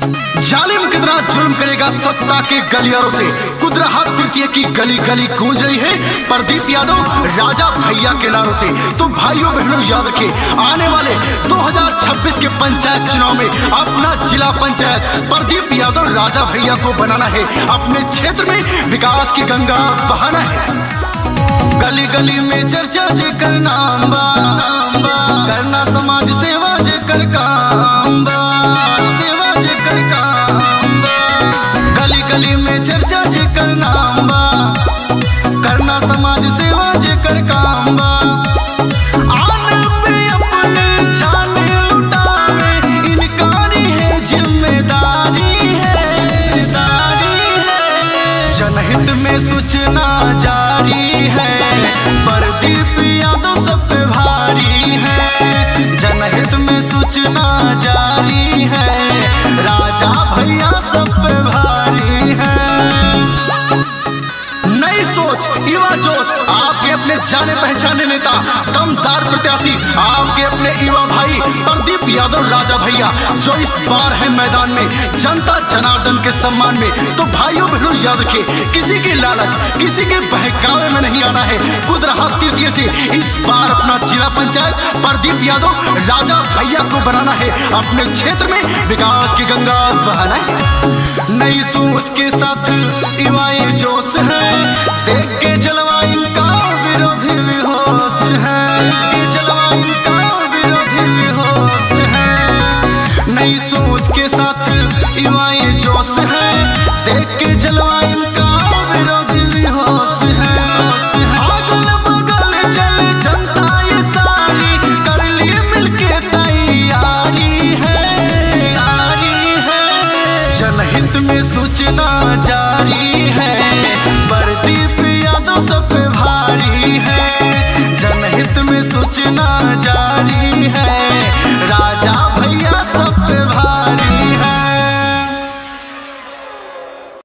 जालिम कितना जुल्म करेगा सत्ता के गलियारों से। कुदरहा तृतीय की गली गली गूंज रही है प्रदीप यादव राजा भैया के नारों से। तो भाइयों बहनों याद रखें, आने वाले 2026 के पंचायत चुनाव में अपना जिला पंचायत प्रदीप यादव राजा भैया को बनाना है। अपने क्षेत्र में विकास की गंगा बहाना है। गली गली में चर्चा जेकर नाम बा, करना समाज सेवा जेकर काम बा, सेवा जेकर काम बा। गली गली में चर्चा जेकर नाम बा, करना समाज सेवा जेकर काम बा। आन पे अपने जान लुटावे इनकारी है जिम्मेदारी है, जनहित में सूचना जारी है। प्रदीप यादव सब पे भारी है, जनहित में सूचना जारी है। राजा भैया सब पे भारी है। नई सोच, युवा जोश, आपके अपने जाने पहचाने नेता दमदार प्रत्याशी, आपके अपने युवा भाई प्रदीप यादव राजा भैया जो इस बार है मैदान में जनता जनार्दन के सम्मान में। तो भाइयों बहनों याद रखें, किसी के लालच किसी के बहकावे में नहीं आना है। कुदरहा तृतीय से इस बार अपना जिला पंचायत प्रदीप यादव राजा भैया को बनाना है। अपने क्षेत्र में विकास की गंगा बहाना है। नई सोच के साथ युवाएं जोश है, देख के जलवा इनका विरोधी बेहोश है, के जलवा इनका विरोधी बेहोश है। नई सोच के साथ युवाएं जोश है, देख के जलवा इनका विरोधी बेहोश है। अगल बगल चल जनता ये सारी, कर लिए मिलके तैयारी है, जनहित में सूचना जारी